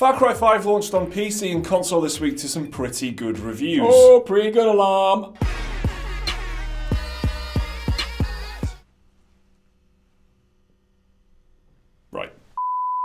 Far Cry 5 launched on PC and console this week to some pretty good reviews. Oh, pretty good alarm. Right.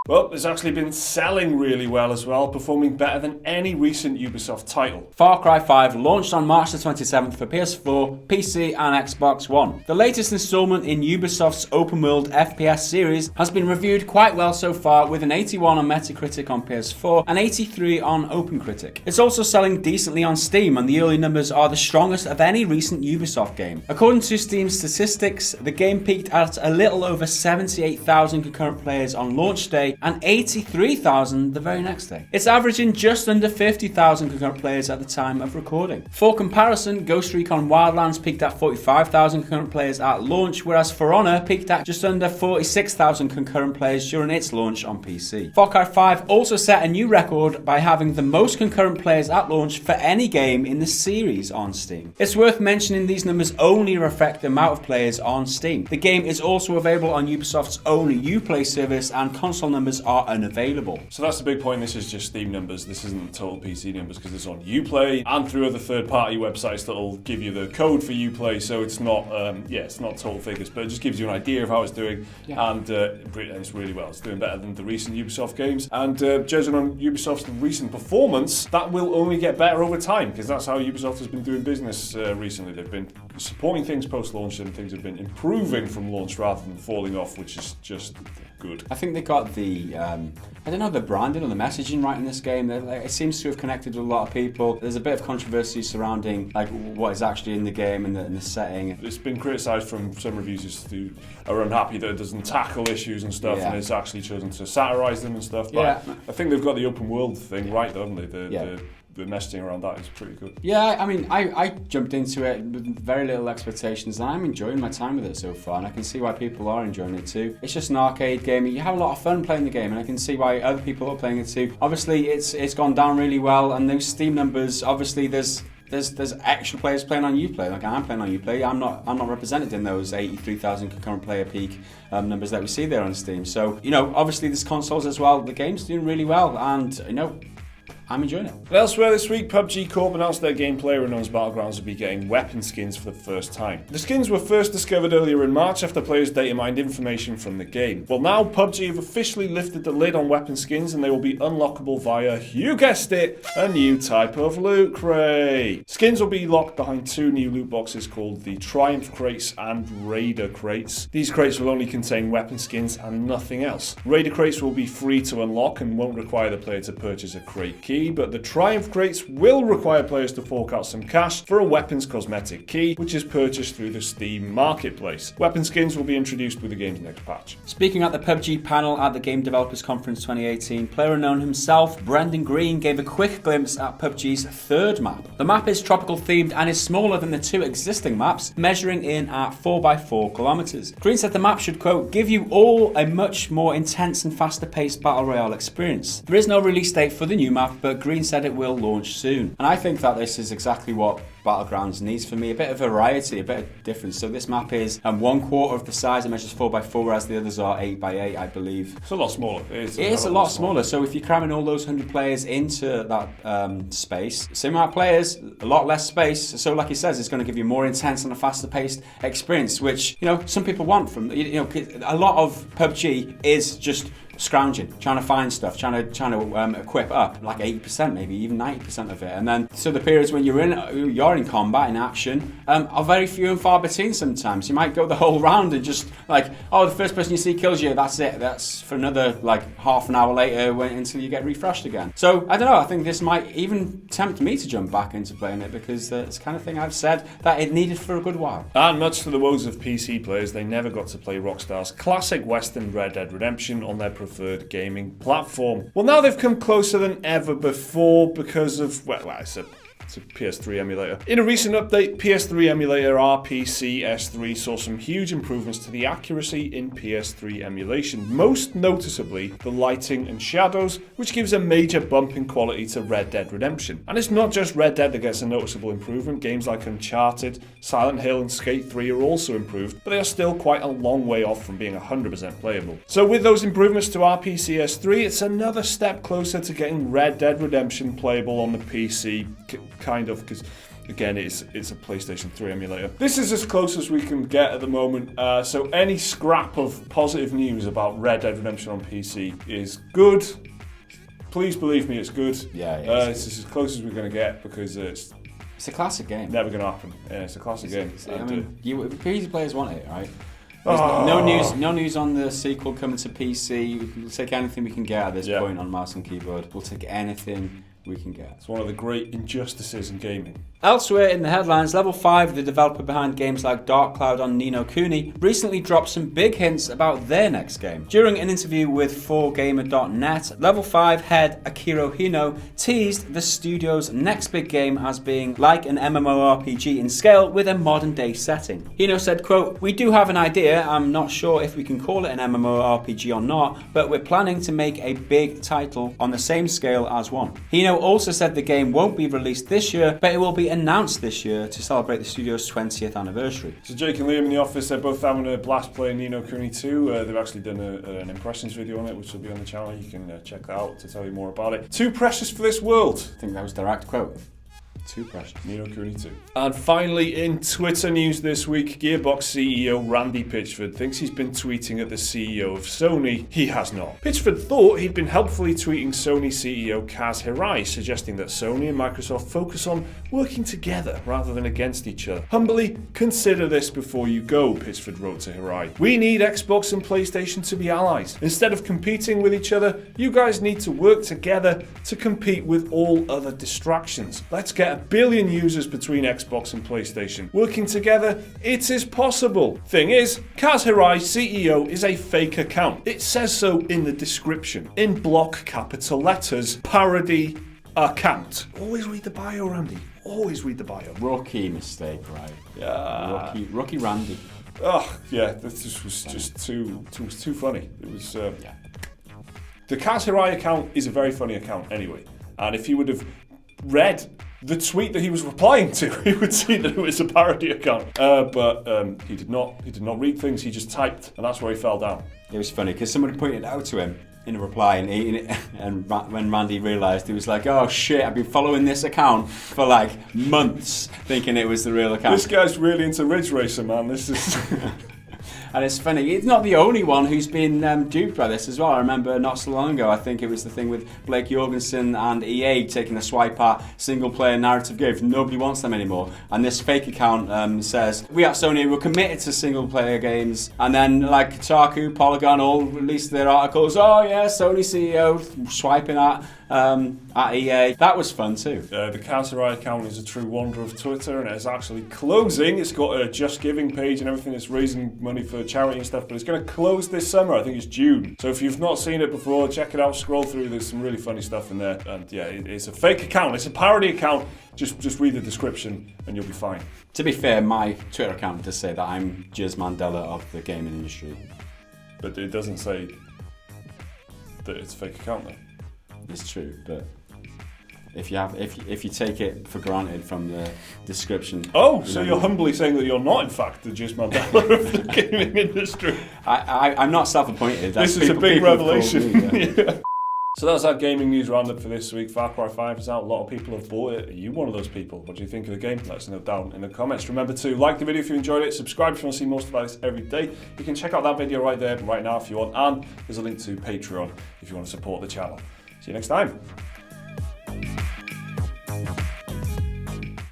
Well, it's actually been selling really well as well, performing better than any recent Ubisoft title. Far Cry 5 launched on March the 27th for PS4, PC and Xbox One. The latest installment in Ubisoft's open-world FPS series has been reviewed quite well so far, with an 81 on Metacritic on PS4 and 83 on OpenCritic. It's also selling decently on Steam, and the early numbers are the strongest of any recent Ubisoft game. According to Steam statistics, the game peaked at a little over 78,000 concurrent players on launch day and 83,000 the very next day. It's averaging just under 50,000 concurrent players at the time of recording. For comparison, Ghost Recon Wildlands peaked at 45,000 concurrent players at launch, whereas For Honor peaked at just under 46,000 concurrent players during its launch on PC. Far Cry 5 also set a new record by having the most concurrent players at launch for any game in the series on Steam. It's worth mentioning these numbers only reflect the amount of players on Steam. The game is also available on Ubisoft's own Uplay service, and console numbers are unavailable. So that's the big point. This is just Steam numbers. This isn't total PC numbers, because it's on Uplay and through other third-party websites that'll give you the code for Uplay. So it's not, it's not total figures, but it just gives you an idea of how it's doing, and it's really well. It's doing better than the recent Ubisoft games, and judging on Ubisoft's recent performance, that will only get better over time, because that's how Ubisoft has been doing business recently. They've been supporting things post-launch, and things have been improving from launch rather than falling off, which is just good. I think they got the the branding or the messaging right in this game. It seems to have connected with a lot of people. There's a bit of controversy surrounding what is actually in the game and the setting. It's been criticised from some reviewers who are unhappy that it doesn't tackle issues and stuff, and it's actually chosen to satirise them and stuff. But I think they've got the open world thing right, haven't they? The messaging around that is pretty good. Yeah, I mean, I jumped into it with very little expectations, and I'm enjoying my time with it so far, and I can see why people are enjoying it too. It's just an arcade game. You have a lot of fun playing the game, and I can see why other people are playing it too. Obviously, it's gone down really well, and those Steam numbers, obviously there's extra players playing on Uplay. Like, I'm playing on Uplay. I'm not represented in those 83,000 concurrent player peak numbers that we see there on Steam. So, obviously there's consoles as well. The game's doing really well, and I'm enjoying it. Elsewhere this week, PUBG Corp announced their game PlayerUnknown's Battlegrounds would be getting weapon skins for the first time. The skins were first discovered earlier in March after players data mined information from the game. Well, now PUBG have officially lifted the lid on weapon skins, and they will be unlockable via, you guessed it, a new type of loot crate. Skins will be locked behind two new loot boxes called the Triumph Crates and Raider Crates. These crates will only contain weapon skins and nothing else. Raider Crates will be free to unlock and won't require the player to purchase a crate key, but the Triumph Crates will require players to fork out some cash for a weapons cosmetic key, which is purchased through the Steam marketplace. Weapon skins will be introduced with the game's next patch. Speaking at the PUBG panel at the Game Developers Conference 2018, PlayerUnknown himself, Brendan Green, gave a quick glimpse at PUBG's third map. The map is tropical themed and is smaller than the two existing maps, measuring in at 4x4 kilometers. Green said the map should, quote, give you all a much more intense and faster paced battle royale experience. There is no release date for the new map, but Green said it will launch soon. And I think that this is exactly what Battlegrounds needs for me, a bit of variety, a bit of difference. So this map is 1/4 of the size, it measures 4x4, whereas the others are 8x8, I believe. It's a lot smaller. It is a lot smaller. So if you're cramming all those 100 players into that space, same amount of players, a lot less space. So like he says, it's going to give you more intense and a faster paced experience, which some people want from a lot of PUBG is just scrounging, trying to find stuff, trying to equip up like 80%, maybe even 90% of it, and then so the periods when you're in combat, in action, are very few and far between. Sometimes you might go the whole round and just the first person you see kills you, that's it, that's for another half an hour later until you get refreshed again. So I don't know, I think this might even tempt me to jump back into playing it, because it's the kind of thing I've said that it needed for a good while. And much to the woes of PC players, they never got to play Rockstar's classic Western Red Dead Redemption on their preferred gaming platform. Well, now they've come closer than ever before because of, It's a PS3 emulator. In a recent update, PS3 Emulator RPC-S3 saw some huge improvements to the accuracy in PS3 emulation, most noticeably the lighting and shadows, which gives a major bump in quality to Red Dead Redemption. And it's not just Red Dead that gets a noticeable improvement. Games like Uncharted, Silent Hill and Skate 3 are also improved, but they are still quite a long way off from being 100% playable. So with those improvements to RPC-S3, it's another step closer to getting Red Dead Redemption playable on the PC, kind of, because again, it's a PlayStation 3 emulator. This is as close as we can get at the moment, so any scrap of positive news about Red Dead Redemption on PC is good. Please believe me, it's good. Yeah, it's as close as we're going to get, because it's a classic game. Never going to happen. Yeah, it's a classic game. I mean, PC players want it, right? No news on the sequel coming to PC. We'll take anything we can get at this point on mouse and keyboard. We'll take anything we can get. It's one of the great injustices in gaming. Elsewhere in the headlines, Level 5, the developer behind games like Dark Cloud on Ni no Kuni, recently dropped some big hints about their next game. During an interview with 4gamer.net, Level 5 head Akira Hino teased the studio's next big game as being like an MMORPG in scale with a modern day setting. Hino said, quote, "We do have an idea, I'm not sure if we can call it an MMORPG or not, but we're planning to make a big title on the same scale as one." Hino also said the game won't be released this year, but it will be announced this year to celebrate the studio's 20th anniversary. So Jake and Liam in the office, they're both having a blast playing Ni no Kuni 2. They've actually done an impressions video on it, which will be on the channel. You can check that out to tell you more about it. Too precious for this world. I think that was direct quote. Too precious. Ni no Kuni 2. And finally, in Twitter news this week, Gearbox CEO Randy Pitchford thinks he's been tweeting at the CEO of Sony. He has not. Pitchford thought he'd been helpfully tweeting Sony CEO Kaz Hirai, suggesting that Sony and Microsoft focus on working together rather than against each other. Humbly, consider this before you go, Pitchford wrote to Hirai. We need Xbox and PlayStation to be allies. Instead of competing with each other, you guys need to work together to compete with all other distractions. Let's get 1 billion users between Xbox and PlayStation. Working together, it is possible. Thing is, Kaz Hirai, CEO, is a fake account. It says so in the description. In block capital letters, parody account. Always read the bio, Randy. Always read the bio. Rookie mistake, right? Yeah. Rookie Randy. Oh, yeah, this was just too funny. It was, The Kaz Hirai account is a very funny account anyway. And if you would have read the tweet that he was replying to, he would see that it was a parody account. But he did not read things, he just typed, and that's where he fell down. It was funny, because somebody pointed it out to him in a reply, and when Randy realised, he was like, oh shit, I've been following this account for like months, thinking it was the real account. This guy's really into Ridge Racer, man. This is... And it's funny, he's not the only one who's been duped by this as well. I remember not so long ago, I think it was the thing with Blake Jorgensen and EA taking a swipe at single-player narrative games. Nobody wants them anymore. And this fake account says, we at Sony were committed to single-player games. And then like Kotaku, Polygon all released their articles. Oh yeah, Sony CEO swiping at EA. That was fun too. The Kaz Hirai account is a true wonder of Twitter, and it's actually closing. It's got a Just Giving page and everything. It's raising money for charity and stuff, but it's going to close this summer. I think it's June. So if you've not seen it before, check it out, scroll through. There's some really funny stuff in there. And yeah, it's a fake account. It's a parody account. Just read the description and you'll be fine. To be fair, my Twitter account does say that I'm Jizz Mandela of the gaming industry. But it doesn't say that it's a fake account though. It's true, but if you take it for granted from the description. Oh, so you're humbly saying that you're not in fact the Jizz Mandela of the gaming industry. I'm not self-appointed. This is a big revelation. Me, yeah. So that's our gaming news roundup for this week. Far Cry 5 is out. A lot of people have bought it. Are you one of those people? What do you think of the game? Let us know down in the comments. Remember to like the video if you enjoyed it. Subscribe if you want to see more stuff like this every day. You can check out that video right there, right now if you want. And there's a link to Patreon if you want to support the channel. See you next time.